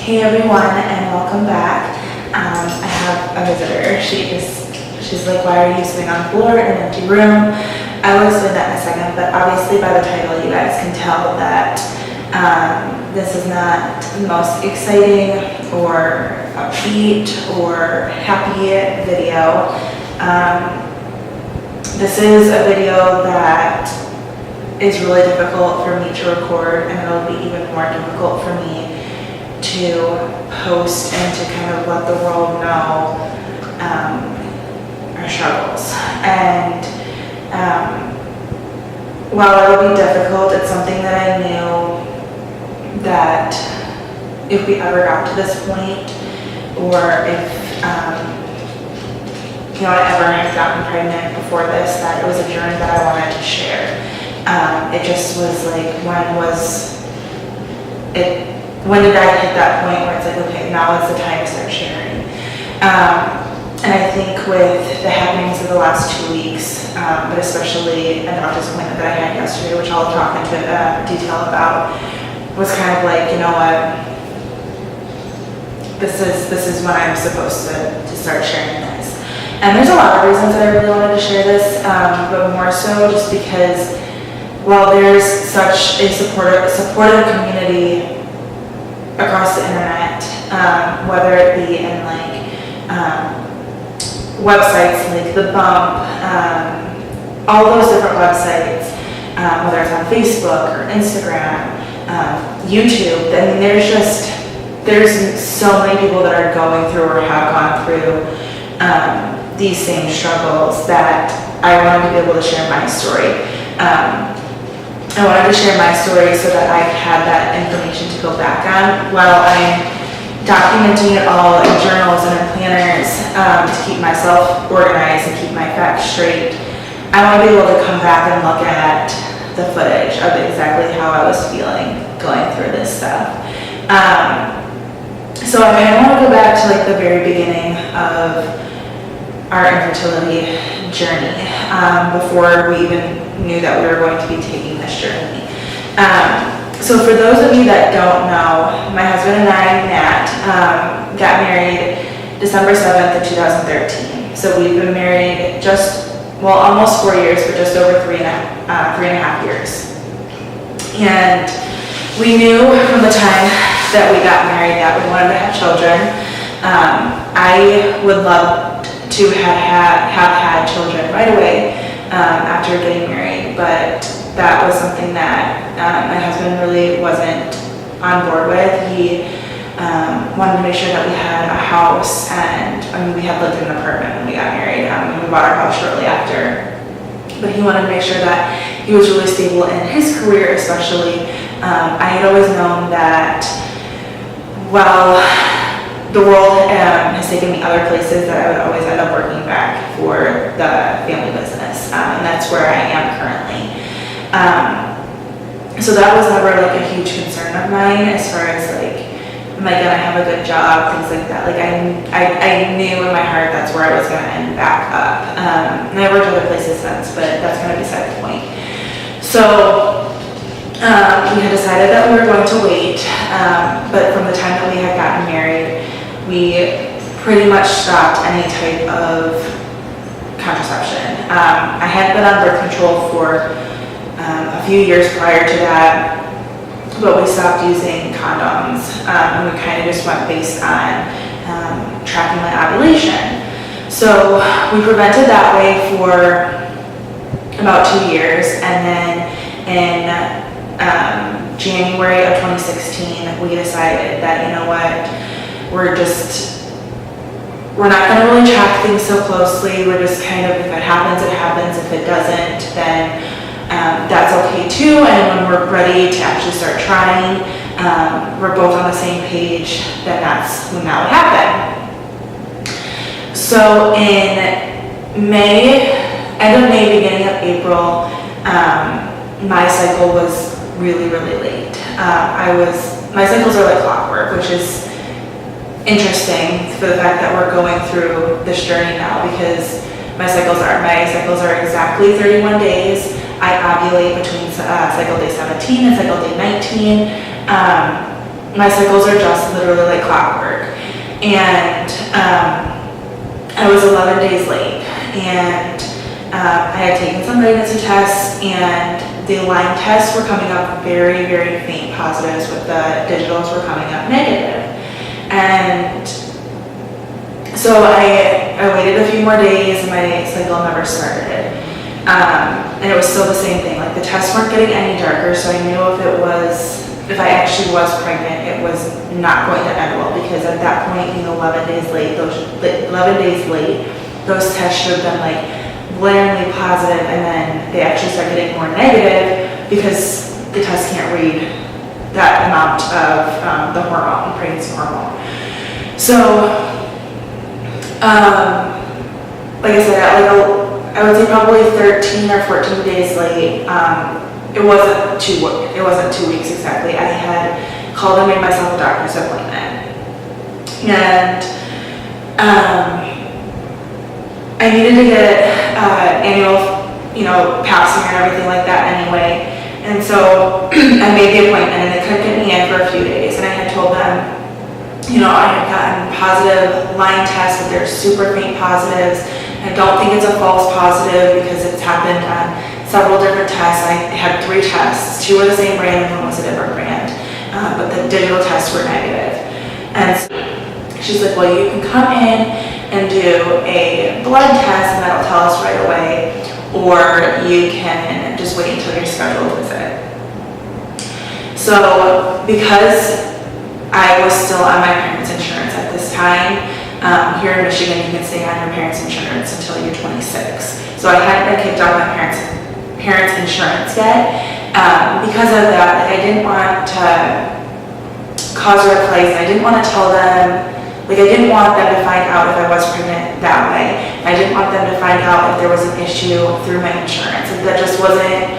Hey everyone, and welcome back. I have a visitor. She's like, why are you sitting on the floor in an empty room? I will explain that in a second, but obviously by the title you guys can tell that this is not the most exciting or upbeat or happy video. This is a video that is really difficult for me to record, and it'll be even more difficult for me to post and to kind of let the world know our struggles. And while it'll be difficult, it's something that I knew that if we ever got to this point, or if I ever had gotten pregnant before this, that it was a journey that I wanted to share. It just was like, when did I hit that point where it's like, okay, now is the time to start sharing? And I think with the happenings of the last 2 weeks, but especially a doctor's appointment that I had yesterday, which I'll talk into detail about, was kind of like, you know what, this is when I'm supposed to start sharing this. And there's a lot of reasons that I really wanted to share this, but more so just because while there's such a supportive community across the internet, whether it be in like websites like The Bump, all those different websites, whether it's on Facebook or Instagram, YouTube, I mean there's so many people that are going through or have gone through these same struggles that I wanted to be able to share my story. I wanted to share my story so that I had that information to go back on while I'm documenting it all in journals and in planners to keep myself organized and keep my facts straight. I want to be able to come back and look at the footage of exactly how I was feeling going through this stuff. So I kind of want to go back to like the very beginning of our infertility journey, before we even knew that we were going to be taking this journey. So for those of you that don't know, my husband and I, Nat, got married December 7th of 2013. So we've been married almost 4 years, but just over three and a half years. And we knew from the time that we got married that we wanted to have children. I would love to have had children right away after getting married, but that was something that my husband really wasn't on board with. He wanted to make sure that we had a house, and we had lived in an apartment when we got married. We bought our house shortly after, but he wanted to make sure that he was really stable in his career, especially. I had always known that while the world has taken me other places, that I would always end up working back for the family business, and that's where I am currently. So that was never like a huge concern of mine as far as like, am I gonna have a good job, things like that. Like I knew in my heart that's where I was gonna end back up. And I worked other places since, but that's kind of beside the point. So we had decided that we were going to wait, but from the time that we had gotten married, we pretty much stopped any type of contraception. I had been on birth control for a few years prior to that, but we stopped using condoms, and we kind of just went based on tracking my ovulation. So we prevented that way for about 2 years, and then in January of 2016, we decided that, you know what, we're not going to really track things so closely. We're just kind of, if it happens, it happens. If it doesn't, then that's okay too. And when we're ready to actually start trying, we're both on the same page, then that's when that would happen. So in end of May, beginning of April, my cycle was really, really late. My cycles are like clockwork, which is interesting for the fact that we're going through this journey now, because my cycles are exactly 31 days. I ovulate between cycle day 17 and cycle day 19. my cycles are just literally like clockwork. And I was 11 days late, and I had taken some pregnancy tests, and the line tests were coming up very, very faint positives, with the digitals were coming up negative. And so I waited a few more days, and my cycle never started. And it was still the same thing, like the tests weren't getting any darker, so I knew if I actually was pregnant, it was not going to end well, because at that point, being 11 days late, those tests should have been like glaringly positive, and then they actually start getting more negative because the test can't read that amount of the hormone, pregnancy hormone. So, like I said, I would say probably 13 or 14 days late. It wasn't 2 weeks exactly. I had called and made myself a doctor's appointment, and I needed to get annual, pap smear and everything like that anyway. And so I made the appointment, and they couldn't get me in for a few days. And I had told them, I had gotten positive line tests, but they're super faint positives. I don't think it's a false positive because it's happened on several different tests. I had 3 tests. 2 were the same brand, and 1 was a different brand. But the digital tests were negative. And she's like, well, you can come in and do a blood test, and that'll tell us right away, or you can just wait until your scheduled visit. So because I was still on my parents' insurance at this time, here in Michigan, you can stay on your parents' insurance until you're 26. So I hadn't been kicked off my parents' insurance yet. Because of that, I didn't want to cause a replace. I didn't want to tell them, I didn't want them to find out if I was pregnant that way. I didn't want them to find out if there was an issue through my insurance. That just wasn't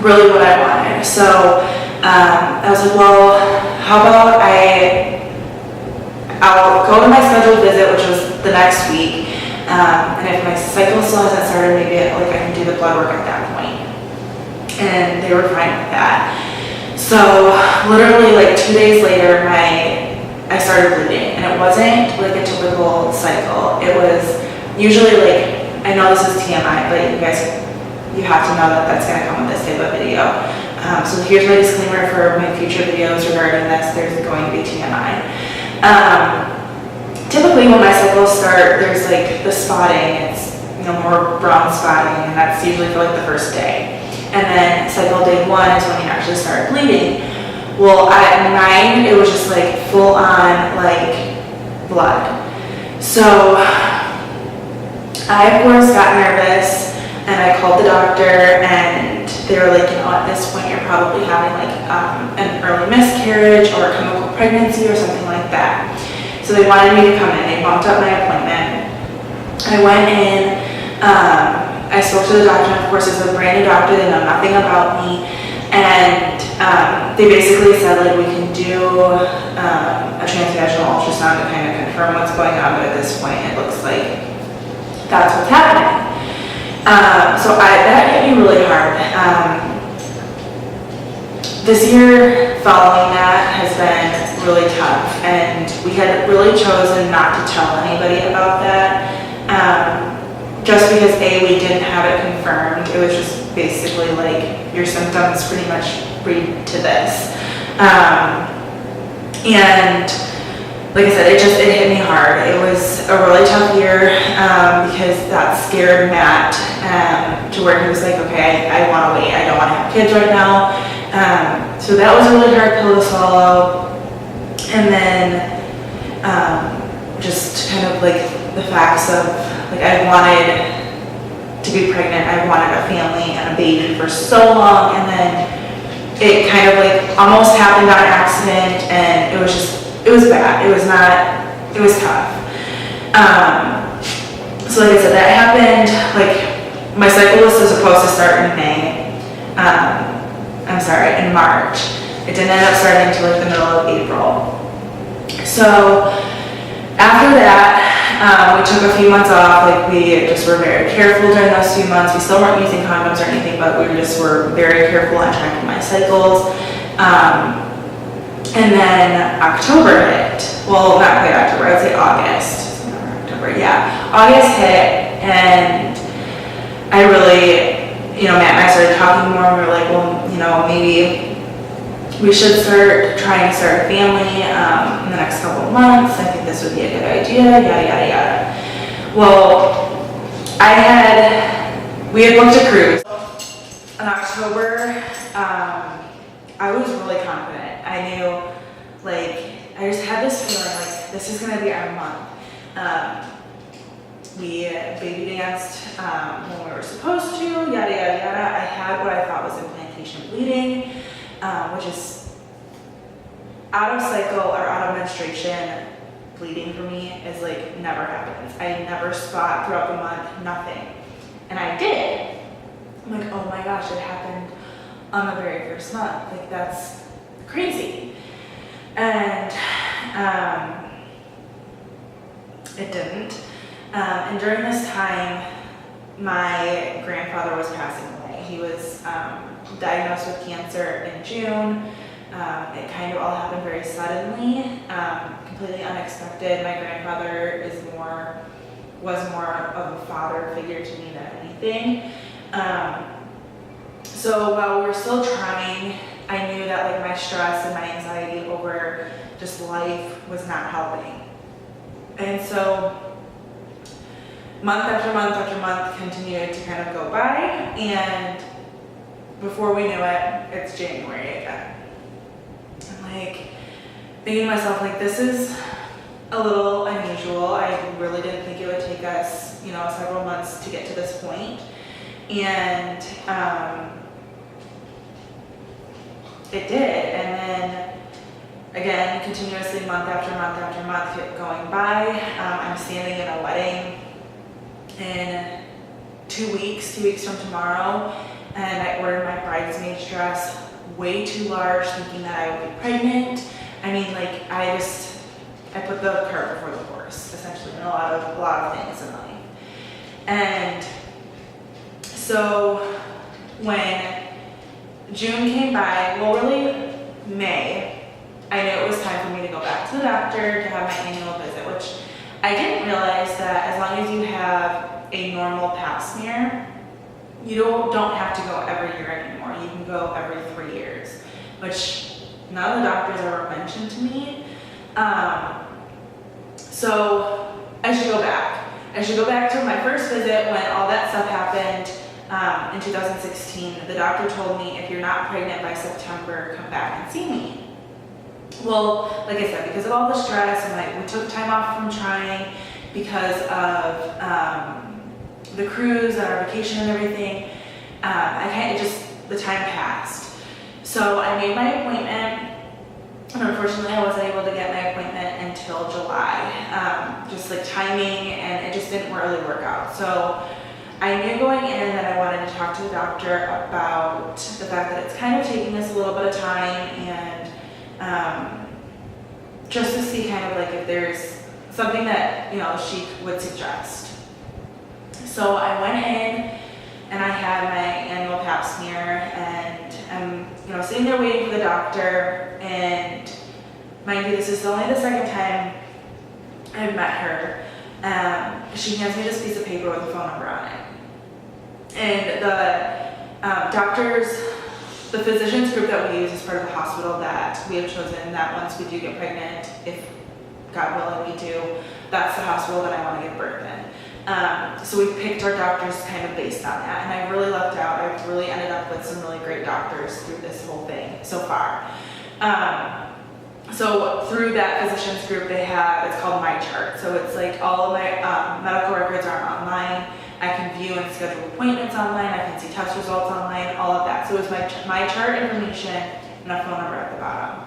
really what I wanted. So I was like, well, how about I'll go to my scheduled visit, which was the next week, and if my cycle still hasn't started, maybe I can do the blood work at that point. And they were fine with that. So literally 2 days later, I started bleeding, and it wasn't like a typical cycle. It was usually I know this is TMI, but you have to know that that's going to come with this type of video. So here's my disclaimer for my future videos regarding this. There's going to be TMI. Typically when my cycles start, there's the spotting. It's more brown spotting, and that's usually for the first day. And then cycle day 1 is when you actually start bleeding. Well, at mine, it was just full on blood. So I of course got nervous, and I called the doctor, and they were like, at this point you're probably having an early miscarriage or a chemical pregnancy or something like that. So they wanted me to come in. They bumped up my appointment. I went in, I spoke to the doctor, and of course it's a brand new doctor, they know nothing about me, and they basically said we can do a transvaginal ultrasound to kind of confirm what's going on, but at this point it looks like that's what's happening. So that hit me really hard. This year following that has been really tough, and we had really chosen not to tell anybody about that, just because we didn't have it confirmed. It was just basically your symptoms pretty much lead to this. And like I said, it hit me hard. It was a really tough year because that scared Matt to where he was like, okay, I want to wait. I don't want to have kids right now. So that was a really hard pill to swallow. And then just kind of the facts of I wanted to be pregnant. I wanted a family and a baby for so long, and then it kind of almost happened on accident, and it was bad. It was tough. So like I said, that happened, my cycle was supposed to start in in March. It didn't end up starting until the middle of April. So after that, we took a few months off. We just were very careful during those few months. We still weren't using condoms or anything, but we were very careful on tracking my cycles. And then October hit. Well, not quite October, I'd say August. October, yeah. August hit, and I really, Matt and I started talking more, and we were like, well, maybe we should start trying to start a family in the next couple of months. I think this would be a good idea, yada, yada, yada. Well, we had booked a cruise. In October, I was really confident. I knew, I just had this feeling, this is gonna be our month. We baby danced when we were supposed to, yada, yada, yada. I had what I thought was implantation bleeding, which is out of cycle or out of menstruation bleeding for me is never happens. I never spot throughout the month, nothing. And I did. I'm like, oh my gosh, it happened on the very first month. That's crazy. And it didn't. And during this time, my grandfather was passing away. He was diagnosed with cancer in June. It kind of all happened very suddenly, completely unexpected. My grandfather was more of a father figure to me than anything. So while we were still trying, I knew that my stress and my anxiety over just life was not helping. And so month after month after month continued to kind of go by, and before we knew it, it's January again. I'm thinking to myself, this is a little unusual. I really didn't think it would take us, several months to get to this point. And it did. And then again, continuously month after month after month kept going by. I'm standing in a wedding in 2 weeks from tomorrow, and I ordered my bridesmaid's dress way too large, thinking that I would be pregnant. I mean, I put the cart before the horse, essentially, in a lot of things in life. And so when June came by, well, really May, I knew it was time for me to go back to the doctor to have my annual visit, which I didn't realize that as long as you have a normal pap smear, you don't have to go every year anymore. You can go every 3 years, which none of the doctors ever mentioned to me. So I should go back. I should go back to my first visit when all that stuff happened in 2016. The doctor told me, if you're not pregnant by September, come back and see me. Well, like I said, because of all the stress and we took time off from trying because of the cruise and our vacation and everything, the time passed. So I made my appointment, and unfortunately I wasn't able to get my appointment until July. Just timing, and it just didn't really work out. So I knew going in that I wanted to talk to the doctor about the fact that it's kind of taking us a little bit of time, and just to see kind of if there's something that she would suggest. So I went in and I had my annual pap smear, and I'm sitting there waiting for the doctor, and mind you, this is only the second time I've met her. She hands me this piece of paper with a phone number on it. And the physicians group that we use is part of the hospital that we have chosen that once we do get pregnant, if God willing we do, that's the hospital that I want to give birth in. So we picked our doctors kind of based on that, and I really lucked out. I've really ended up with some really great doctors through this whole thing so far. So through that physicians group, it's called My Chart. So it's all of my medical records are online. I can view and schedule appointments online. I can see test results online, all of that. So it's my chart information and a phone number at the bottom.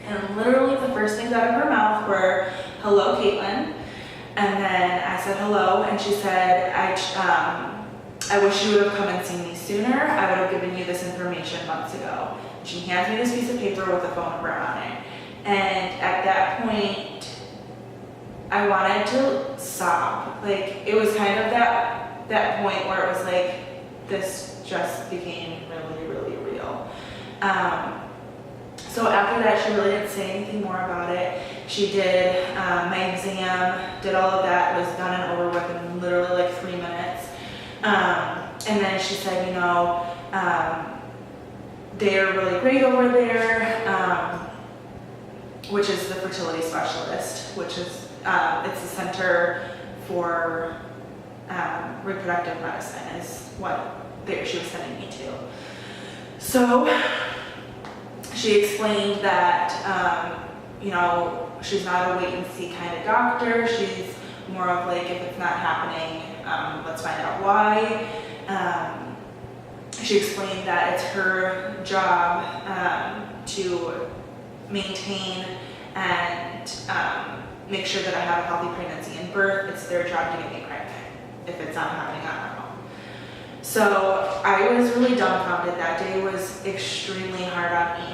And literally the first things out of her mouth were, "Hello, Caitlin." And then I said hello, and she said, I wish you would have come and seen me sooner. I would have given you this information months ago. She hands me this piece of paper with a phone number on it. And at that point, I wanted to sob. It was kind of that point where it was this just became really, really real. So after that, she really didn't say anything more about it. She did my exam, did all of that, was done and over with in literally like 3 minutes. And then she said, you know, they're really great over there, which is the fertility specialist, which is, it's the Center for Reproductive Medicine is what she was sending me to. So she explained that, you know, she's not a wait and see kind of doctor. She's more of like, if it's not happening, let's find out why. She explained that it's her job to maintain and make sure that I have a healthy pregnancy and birth. It's their job to get me pregnant if it's not happening on her own. So I was really dumbfounded. That day was extremely hard on me.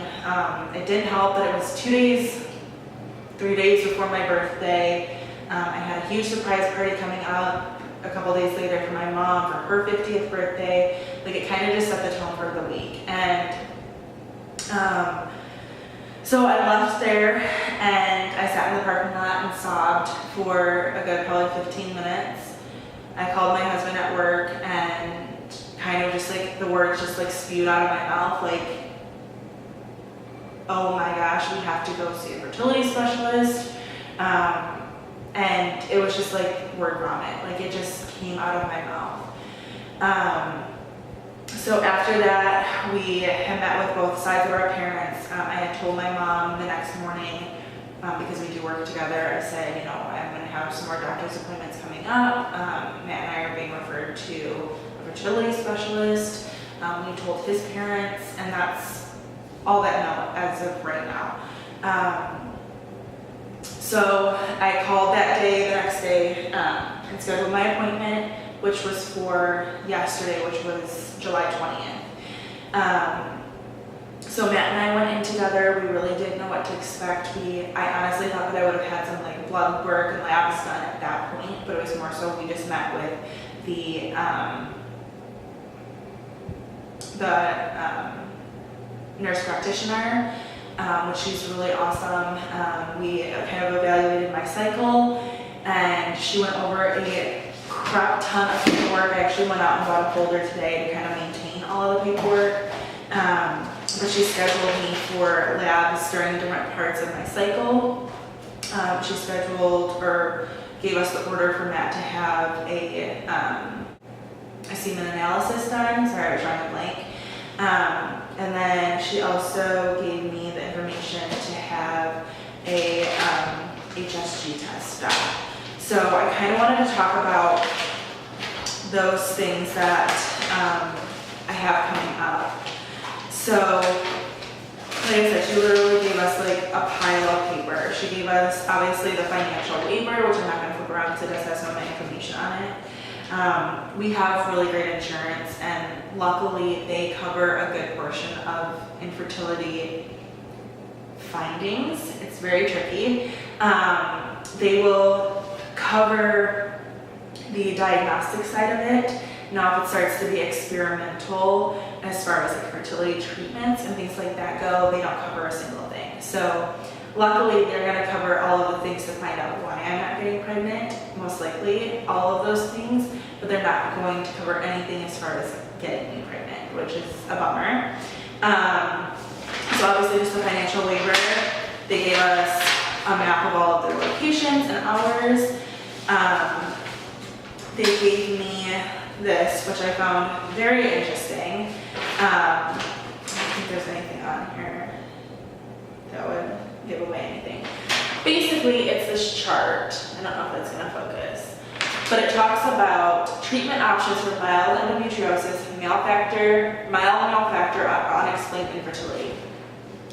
It didn't help that it was 3 days before my birthday. I had a huge surprise party coming up a couple days later for my mom for her 50th birthday. Like, it kind of just set the tone for the week. And so I left there and I sat in the parking lot and sobbed for a good probably 15 minutes. I called my husband at work and kind of just like the words just like spewed out of my mouth, like, oh my gosh, we have to go see a fertility specialist. And it was just like word vomit, like it just came out of my mouth. So after that, we had met with both sides of our parents. I had told my mom the next morning, because we do work together, I said, you know, I'm going to have some more doctor's appointments coming up. Matt and I are being referred to a fertility specialist. We told his parents, and that's all that I know as of right now. So I called that day, the next day, and scheduled my appointment, which was for yesterday, which was July 20th. So Matt and I went in together. We really didn't know what to expect. I honestly thought that I would have had some like blood work and labs done at that point, but it was more so we just met with the nurse practitioner, which she's really awesome. We kind of evaluated my cycle, and she went over a crap ton of paperwork. I actually went out and bought a folder today to kind of maintain all of the paperwork. But she scheduled me for labs during different parts of my cycle. She scheduled or gave us the order for Matt to have a semen analysis done. Sorry, I was drawing a blank. And then she also gave me the information to have a HSG test done. So I kind of wanted to talk about those things that I have coming up. So, like I said, she literally gave us like a pile of paper. She gave us obviously the financial waiver, which I'm not going to flip around because it does have some of my information on it. We have really great insurance, and luckily they cover a good portion of infertility findings. It's very tricky. They will cover the diagnostic side of it. Now, if it starts to be experimental as far as like fertility treatments and things like that go, they don't cover a single thing. So luckily, they're going to cover all of the things to find out why I'm not getting pregnant, most likely, all of those things, but they're not going to cover anything as far as getting me pregnant, which is a bummer. So obviously, just the financial waiver, they gave us a map of all of their locations and hours. They gave me this, which I found very interesting. I don't think there's anything on here that would give away anything. Basically, it's this chart. I don't know if it's going to focus, but it talks about treatment options for mild endometriosis, mild male factor unexplained infertility.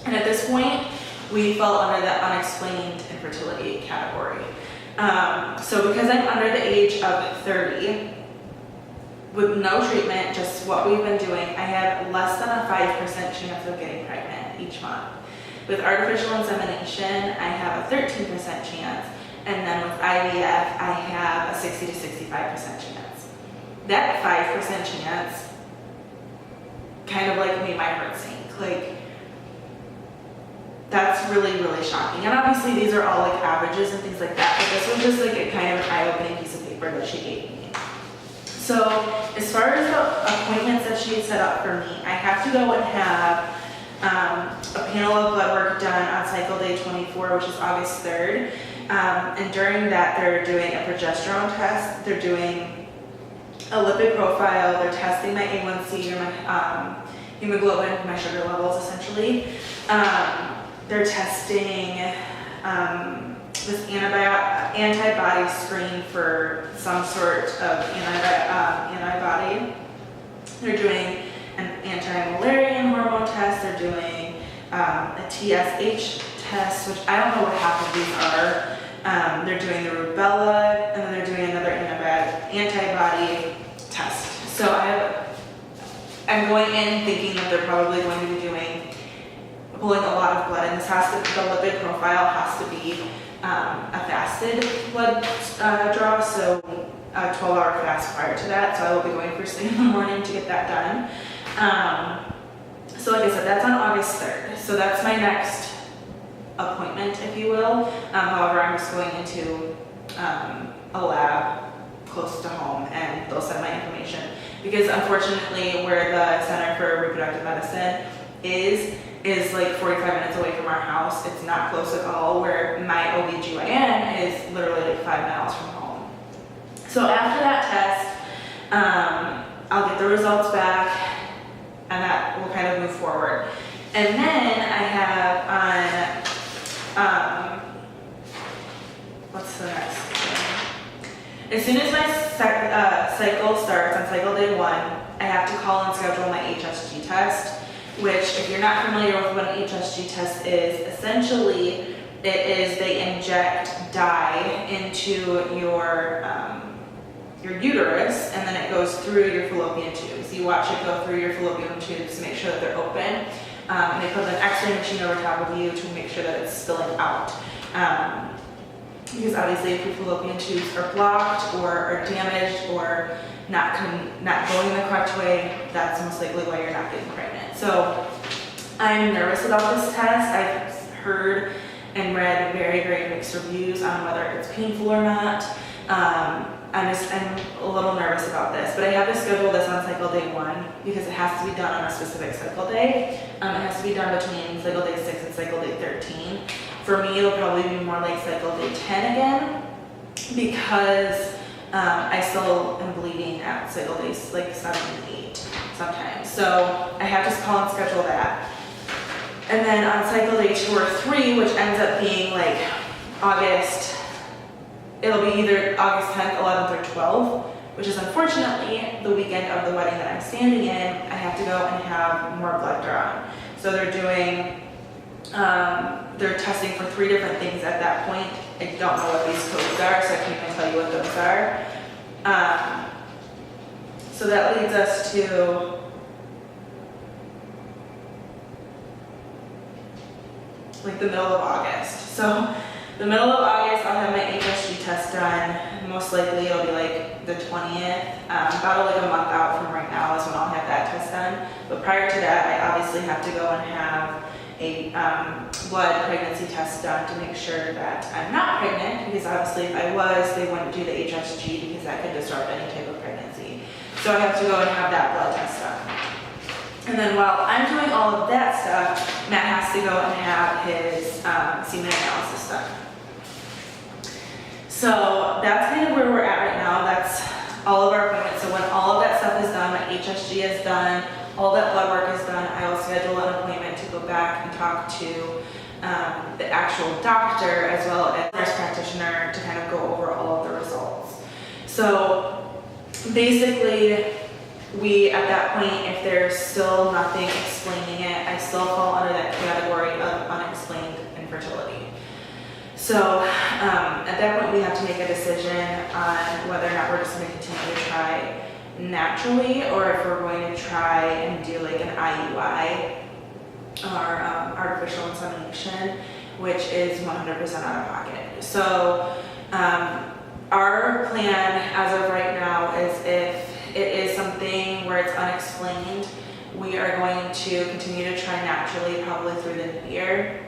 And at this point, we fell under the unexplained infertility category. So because I'm under the age of 30, with no treatment, just what we've been doing, I have less than a 5% chance of getting pregnant each month. With artificial insemination, I have a 13% chance, and then with IVF, I have a 60 to 65% chance. That 5% chance kind of like made my heart sink. Like, that's really, really shocking. And obviously these are all like averages and things like that, but this was just like a kind of an eye-opening piece of paper that she gave me. So as far as the appointments that she had set up for me, I have to go and have a panel of blood work done on cycle day 24, which is August 3rd. And during that, they're doing a progesterone test, they're doing a lipid profile, they're testing my A1C or my hemoglobin, my sugar levels essentially. They're testing this antibody screen for some sort of antibody. They're doing an anti-malarian hormone test. They're doing a TSH test, which I don't know what half of these are. They're doing the rubella, and then they're doing another antibody test. So I'm going in thinking that they're probably going to be pulling a lot of blood, and the lipid profile has to be a fasted blood draw, so a 12-hour fast prior to that. So I will be going first thing in the morning to get that done. So like I said, that's on August 3rd. So that's my next appointment, if you will. However, I'm just going into a lab close to home, and they'll send my information, because unfortunately where the Center for Reproductive Medicine is like 45 minutes away from our house. It's not close at all, where my OBGYN is literally like 5 miles from home. So after that test, I'll get the results back, and that will kind of move forward. And then I have on, what's the next thing? As soon as my cycle starts on cycle day 1, I have to call and schedule my HSG test, which, if you're not familiar with what an HSG test is, essentially it is they inject dye into your uterus, and then it goes through your fallopian tubes. You watch it go through your fallopian tubes to make sure that they're open, and they put an X-ray machine over top of you to make sure that it's spilling out. Because obviously if your fallopian tubes are blocked or are damaged or not going the correct way, that's most likely why you're not getting pregnant. So I'm nervous about this test. I've heard and read very, very mixed reviews on whether it's painful or not. I'm a little nervous about this, but I have to schedule this on cycle day 1 because it has to be done on a specific cycle day. It has to be done between cycle day 6 and cycle day 13. For me, it'll probably be more like cycle day 10 again, because I still am bleeding at cycle days like 7 and 8 sometimes. So I have to call and schedule that. And then on cycle day 2 or 3, which ends up being like August, it'll be either August 10th, 11th, or 12th, which is unfortunately the weekend of the wedding that I'm standing in. I have to go and have more blood drawn. So they're doing, they're testing for 3 different things at that point. I don't know what these codes are, so I can't even tell you what those are. So that leads us to like the middle of August. So the middle of August, I'll have my HSG test done. Most likely it'll be like the 20th. About like a month out from right now is when I'll have that test done. But prior to that, I obviously have to go and have a blood pregnancy test done to make sure that I'm not pregnant, because obviously if I was, they wouldn't do the HSG because that could disrupt any type of pregnancy. So I have to go and have that blood test done. And then while I'm doing all of that stuff, Matt has to go and have his semen analysis done. So that's kind of where we're at right now. That's all of our appointments. So when all of that stuff is done, my HSG is done, all that blood work is done, I will schedule an appointment to go back and talk to the actual doctor as well as nurse practitioner to kind of go over all of the results. So basically, at that point, if there's still nothing explaining it, I still fall under that category of unexplained infertility. So at that point, we have to make a decision on whether or not we're just going to continue to try naturally, or if we're going to try and do like an IUI or artificial insemination, which is 100% out of pocket. So our plan as of right now is, if it is something where it's unexplained, we are going to continue to try naturally probably through the new year.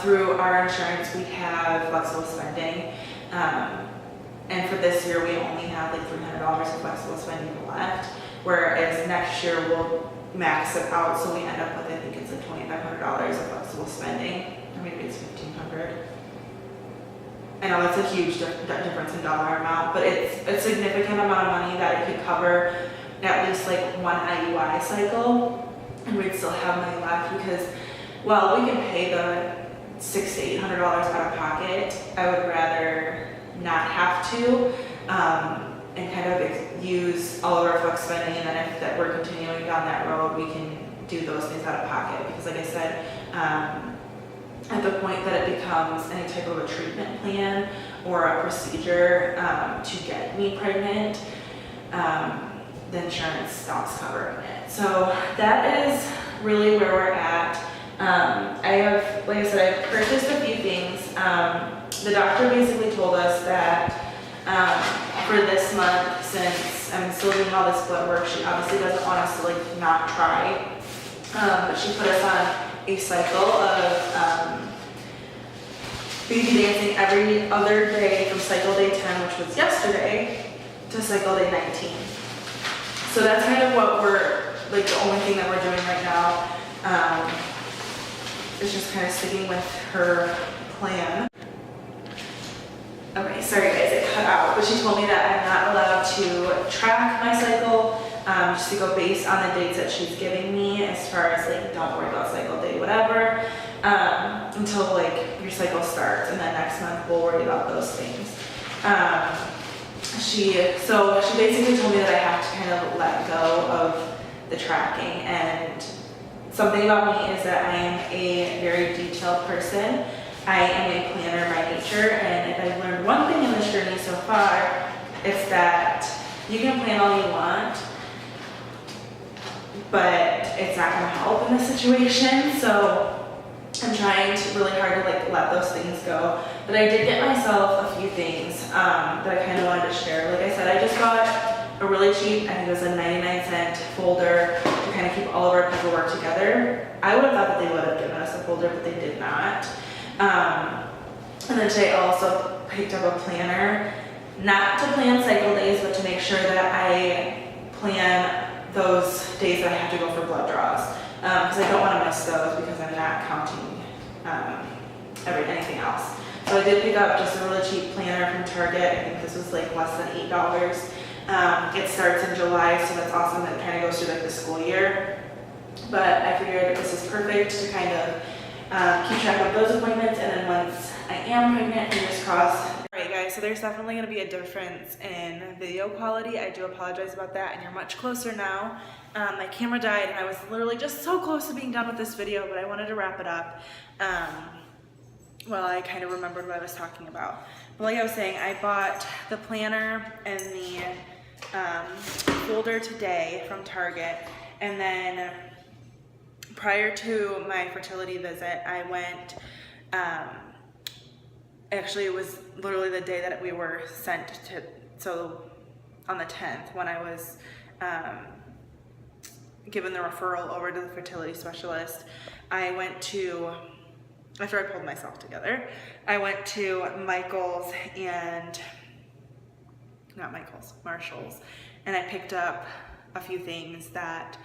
Through our insurance, we have flexible spending. And for this year, we only have like $300 of flexible spending left, whereas next year we'll max it out, so we end up with, I think it's like $2,500 of flexible spending, or maybe it's $1,500. I know that's a huge difference in dollar amount, but it's a significant amount of money that it could cover at least like one IUI cycle, and we'd still have money left because, well, we can pay the $600 to $800 out of pocket. I would rather not have to, and kind of use all of our flex spending, and then if that we're continuing down that road, we can do those things out of pocket. Because like I said, at the point that it becomes any type of a treatment plan or a procedure to get me pregnant, the insurance stops covering it. So that is really where we're at. I have, like I said, I've purchased a few things. The doctor basically told us that for this month, since I'm still doing all this blood work, she obviously doesn't want us to like not try. But she put us on a cycle of baby dancing every other day from cycle day 10, which was yesterday, to cycle day 19. So that's kind of what we're, like the only thing that we're doing right now. Is just kind of sticking with her plan. Okay, sorry guys, it cut out, but she told me that I'm not allowed to track my cycle, just to go based on the dates that she's giving me, as far as like, don't worry about cycle day, whatever, until like your cycle starts, and then next month we'll worry about those things. She basically told me that I have to kind of let go of the tracking, and something about me is that I am a very detailed person. I am a planner by nature, and if I've learned one thing in this journey so far, it's that you can plan all you want, but it's not going to help in this situation. So I'm trying to really hard to like let those things go. But I did get myself a few things that I kind of wanted to share. Like I said, I just got a really cheap, I think it was a 99-cent folder to kind of keep all of our paperwork together. I would have thought that they would have given us a folder, but they did not. And then today I also picked up a planner, not to plan cycle days, but to make sure that I plan those days that I have to go for blood draws. Because I don't want to miss those because I'm not counting anything else. So I did pick up just a really cheap planner from Target. I think this was like less than $8. It starts in July, so that's awesome. It kind of goes through like the school year. But I figured this is perfect to kind of keep track of those appointments, and then once I am pregnant, fingers crossed. Alright guys, so there's definitely going to be a difference in video quality. I do apologize about that, and you're much closer now. My camera died, and I was literally just so close to being done with this video, but I wanted to wrap it up. Well, I kind of remembered what I was talking about. But like I was saying, I bought the planner and the folder today from Target, and then prior to my fertility visit, I went, actually it was literally the day that we were sent to, so on the 10th when I was given the referral over to the fertility specialist, I went to, after I pulled myself together, I went to Marshall's, and I picked up a few things that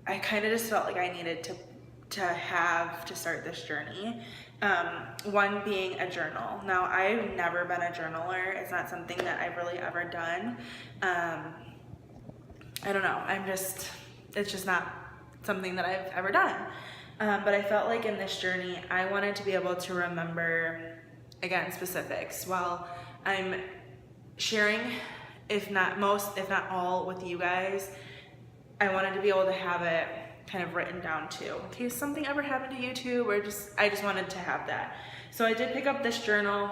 I kind of just felt like I needed to have to start this journey. One being a journal. Now, I've never been a journaler. It's not something that I've really ever done. I don't know. It's just not something that I've ever done. But I felt like in this journey, I wanted to be able to remember, again, specifics. While I'm sharing, if not most, if not all, with you guys, I wanted to be able to have it kind of written down too, in case something ever happened to YouTube, or I just wanted to have that. So I did pick up this journal.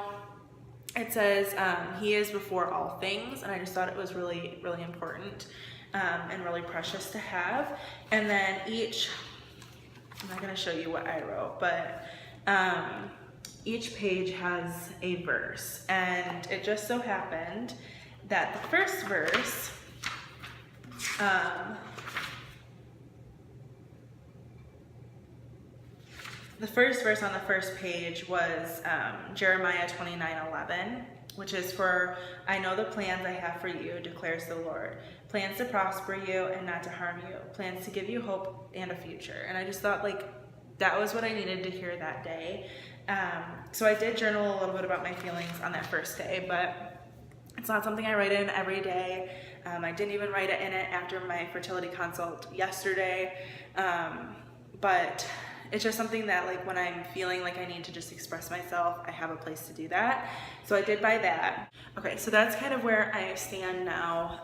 It says, He is before all things, and I just thought it was really, really important and really precious to have. And then I'm not going to show you what I wrote, but each page has a verse, and it just so happened that the first verse The first verse on the first page was Jeremiah 29:11, which is for, I know the plans I have for you, declares the Lord. Plans to prosper you and not to harm you. Plans to give you hope and a future. And I just thought that was what I needed to hear that day. So I did journal a little bit about my feelings on that first day, but it's not something I write in every day. I didn't even write it in it after my fertility consult yesterday. But it's just something that when I'm feeling like I need to just express myself, I have a place to do that. So I did buy that. Okay, so that's kind of where I stand now.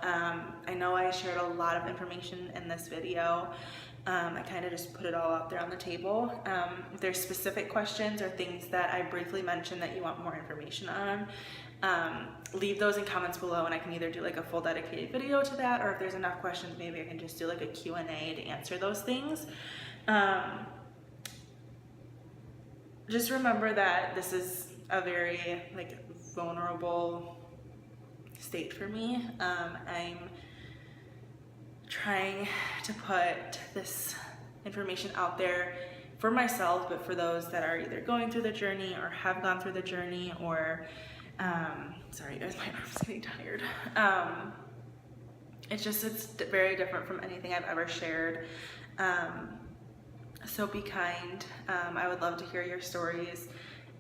I know I shared a lot of information in this video. I kind of just put it all out there on the table. If there's specific questions or things that I briefly mentioned that you want more information on, leave those in comments below and I can either do a full dedicated video to that, or if there's enough questions, maybe I can just do a Q&A to answer those things. Just remember that this is a very vulnerable state for me. I'm trying to put this information out there for myself, but for those that are either going through the journey or have gone through the journey, or sorry guys, my arm's getting tired. It's very different from anything I've ever shared. So be kind. I would love to hear your stories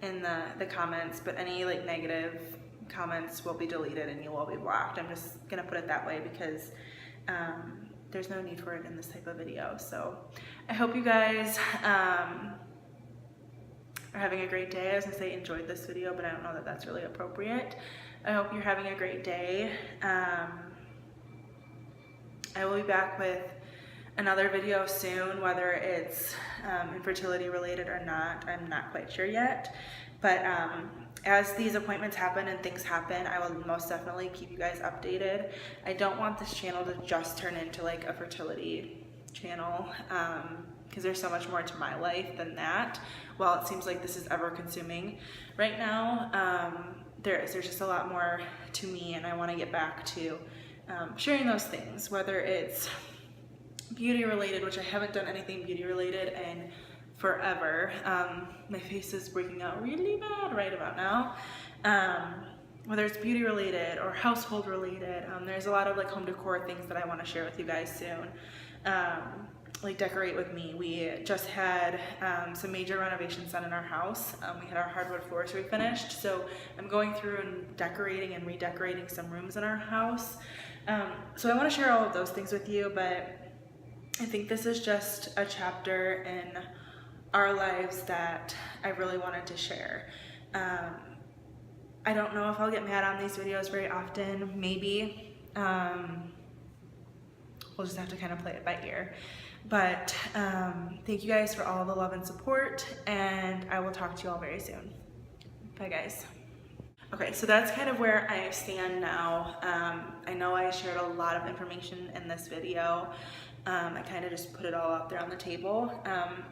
in the comments, but any negative comments will be deleted and you will be blocked. I'm just gonna put it that way because there's no need for it in this type of video. So I hope you guys are having a great day. I was gonna say enjoyed this video, but I don't know that that's really appropriate. I hope you're having a great day. I will be back with another video soon, whether it's infertility related or not, I'm not quite sure yet. But as these appointments happen and things happen, I will most definitely keep you guys updated. I don't want this channel to just turn into a fertility channel, because there's so much more to my life than that. While it seems like this is ever consuming right now, there's just a lot more to me, and I want to get back to sharing those things, whether it's beauty related, which I haven't done anything beauty related in forever. My face is breaking out really bad right about now. Whether it's beauty related or household related, there's a lot of home decor things that I want to share with you guys soon. Decorate with me. We just had some major renovations done in our house. We had our hardwood floors refinished, so I'm going through and decorating and redecorating some rooms in our house. So I want to share all of those things with you, but I think this is just a chapter in our lives that I really wanted to share. I don't know if I'll get mad on these videos very often, maybe. We'll just have to kind of play it by ear. But thank you guys for all the love and support, and I will talk to you all very soon. Bye guys. Okay, so that's kind of where I stand now. I know I shared a lot of information in this video. I kind of just put it all out there on the table.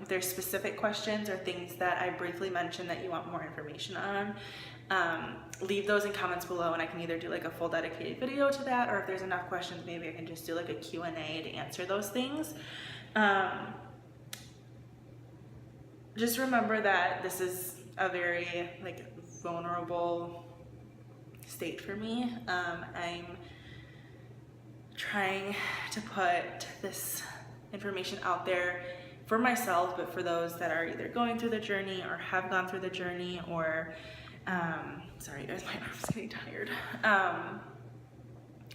If there's specific questions or things that I briefly mentioned that you want more information on, leave those in comments below and I can either do a full dedicated video to that, or if there's enough questions, maybe I can just do a Q&A to answer those things. Just remember that this is a very vulnerable state for me. I'm trying to put this information out there for myself, but for those that are either going through the journey or have gone through the journey, or sorry guys, my arm's getting tired.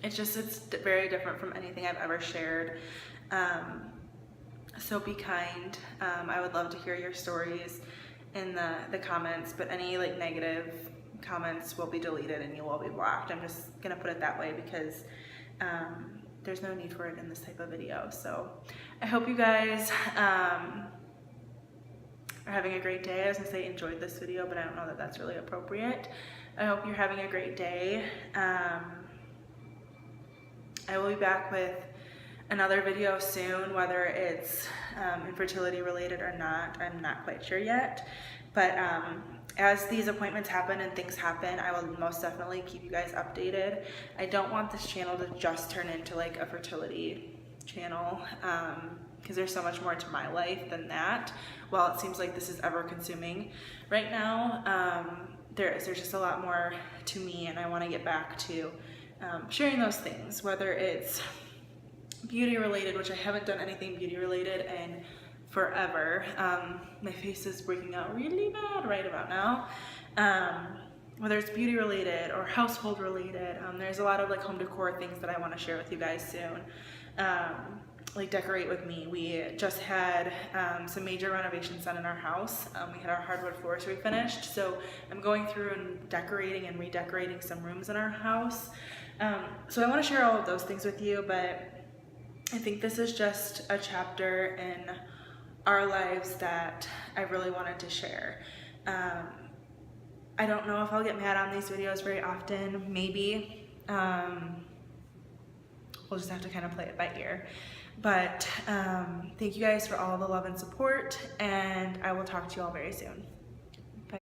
It's very different from anything I've ever shared. So be kind. I would love to hear your stories in the comments, but any negative comments will be deleted and you will be blocked. I'm just gonna put it that way because there's no need for it in this type of video. So I hope you guys are having a great day. I was gonna say enjoyed this video, but I don't know that that's really appropriate. I hope you're having a great day. I will be back with another video soon, whether it's infertility related or not, I'm not quite sure yet. But as these appointments happen and things happen, I will most definitely keep you guys updated. I don't want this channel to just turn into a fertility channel, because there's so much more to my life than that. While it seems like this is ever consuming right now, there's just a lot more to me, and I want to get back to sharing those things, whether it's beauty related, which I haven't done anything beauty related in forever. My face is breaking out really bad right about now. Whether it's beauty related or household related, there's a lot of like home decor things that I want to share with you guys soon. Like decorate with me. We just had some major renovations done in our house. We had our hardwood floors refinished, so I'm going through and decorating and redecorating some rooms in our house. So I want to share all of those things with you, but I think this is just a chapter in our lives that I really wanted to share. I don't know if I'll get mad on these videos very often, maybe. We'll just have to kind of play it by ear. But thank you guys for all the love and support, and I will talk to you all very soon.